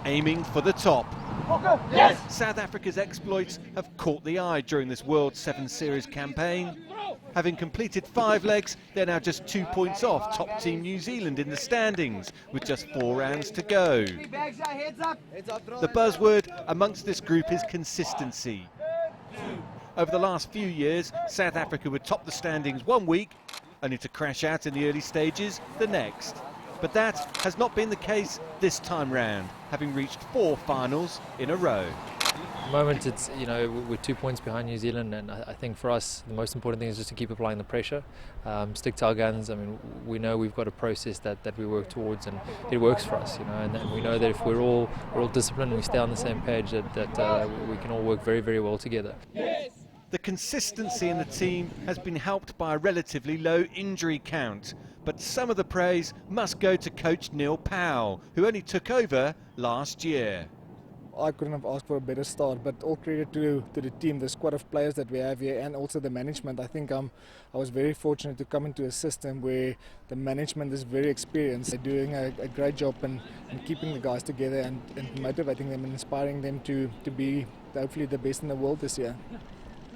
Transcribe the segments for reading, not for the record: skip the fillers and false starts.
aiming for the top. Yes! South Africa's exploits have caught the eye during this World 7 Series campaign. Having completed 5 legs, they're now just 2 points off top team New Zealand in the standings, with just 4 rounds to go. The buzzword amongst this group is consistency. Over the last few years, South Africa would top the standings one week, only to crash out in the early stages the next. But that has not been the case this time round, having reached 4 finals in a row. At the moment, it's, we're 2 points behind New Zealand, and I think for us the most important thing is just to keep applying the pressure, stick to our guns. I mean, we know we've got a process that we work towards, and it works for us, and we know that if we're all disciplined and we stay on the same page, that we can all work very, very well together. The consistency in the team has been helped by a relatively low injury count, but some of the praise must go to coach Neil Powell, who only took over last year. I couldn't have asked for a better start, but all credit to the team, the squad of players that we have here, and also the management. I think I was very fortunate to come into a system where the management is very experienced. They're doing a great job in keeping the guys together and motivating them and inspiring them to be hopefully the best in the world this year.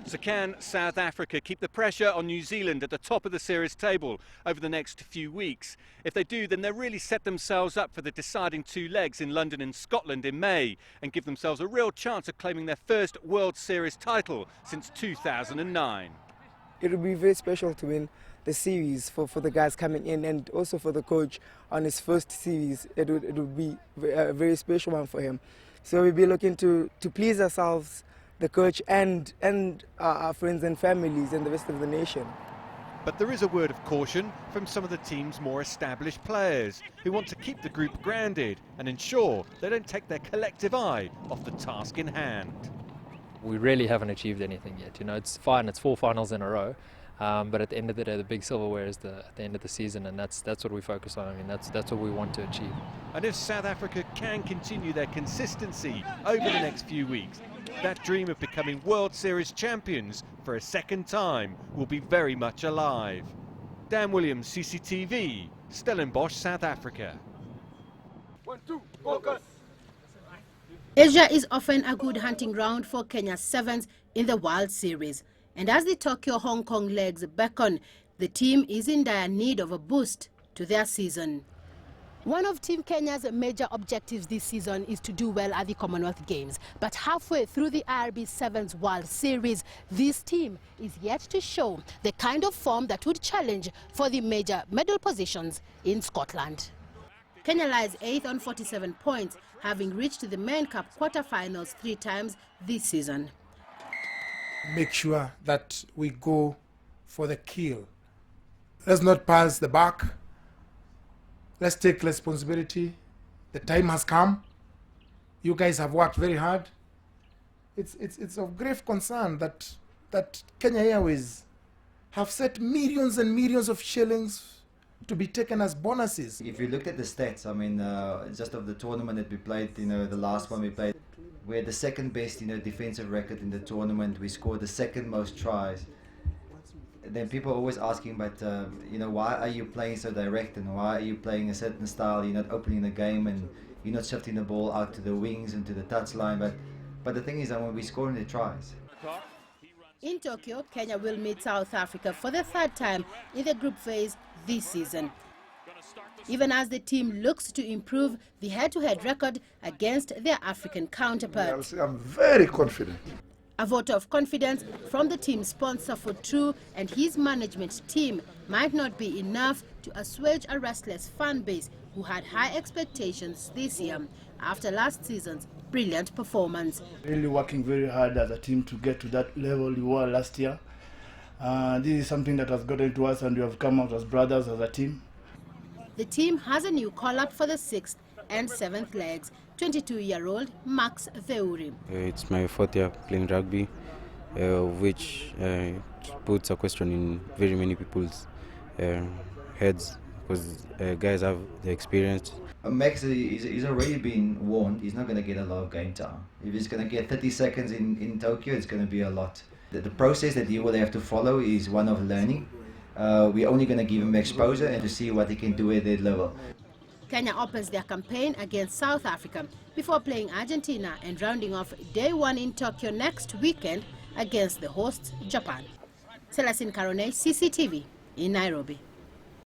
So can South Africa keep the pressure on New Zealand at the top of the series table over the next few weeks? If they do, then they'll really set themselves up for the deciding 2 legs in London and Scotland in May, and give themselves a real chance of claiming their first World Series title since 2009. It will be very special to win the series for the guys coming in, and also for the coach on his first series. It would be a very special one for him. So we'll be looking to please ourselves, the coach and our friends and families and the rest of the nation. But there is a word of caution from some of the team's more established players, who want to keep the group grounded and ensure they don't take their collective eye off the task in hand. We really haven't achieved anything yet. It's fine, it's 4 finals in a row, but at the end of the day, the big silverware is at the end of the season, and that's what we focus on. I mean, that's what we want to achieve. And if South Africa can continue their consistency over the next few weeks, that dream of becoming World Series champions for a second time will be very much alive. Dan Williams, CCTV, Stellenbosch, South Africa. 1, 2, focus! Asia is often a good hunting ground for Kenya's sevens in the World Series. And as the Tokyo-Hong Kong legs beckon, the team is in dire need of a boost to their season. One of Team Kenya's major objectives this season is to do well at the Commonwealth Games. But halfway through the IRB Sevens World Series, this team is yet to show the kind of form that would challenge for the major medal positions in Scotland. Kenya lies 8th on 47 points, having reached the Main Cup quarterfinals 3 times this season. Make sure that we go for the kill. Let's not pass the buck. Let's take responsibility. The time has come. You guys have worked very hard. It's of grave concern that Kenya Airways have set millions and millions of shillings to be taken as bonuses. If you look at the stats, I mean, just of the tournament that we played, the last one we played, we had the second best, defensive record in the tournament. We scored the second most tries. Then people are always asking, but why are you playing so direct, and why are you playing a certain style? You're not opening the game, and you're not shifting the ball out to the wings and to the touchline. But the thing is that when we score the tries. In Tokyo, Kenya will meet South Africa for the 3rd time in the group phase this season. Even as the team looks to improve the head-to-head record against their African counterparts. I'm very confident. A vote of confidence from the team sponsor for True and his management team might not be enough to assuage a restless fan base who had high expectations this year after last season's brilliant performance. Really working very hard as a team to get to that level we were last year. This is something that has gotten to us, and we have come out as brothers as a team. The team has a new call-up for the 6th and 7th legs. 22-year-old Max Theuri. It's my 4th year playing rugby, which puts a question in very many people's heads, because guys have the experience. Max he's already been warned he's not going to get a lot of game time. If he's going to get 30 seconds in Tokyo, it's going to be a lot. The process that he will have to follow is one of learning. We're only going to give him exposure and to see what he can do at that level. Kenya opens their campaign against South Africa before playing Argentina and rounding off day one in Tokyo next weekend against the hosts, Japan. Celestine Karone, CCTV in Nairobi.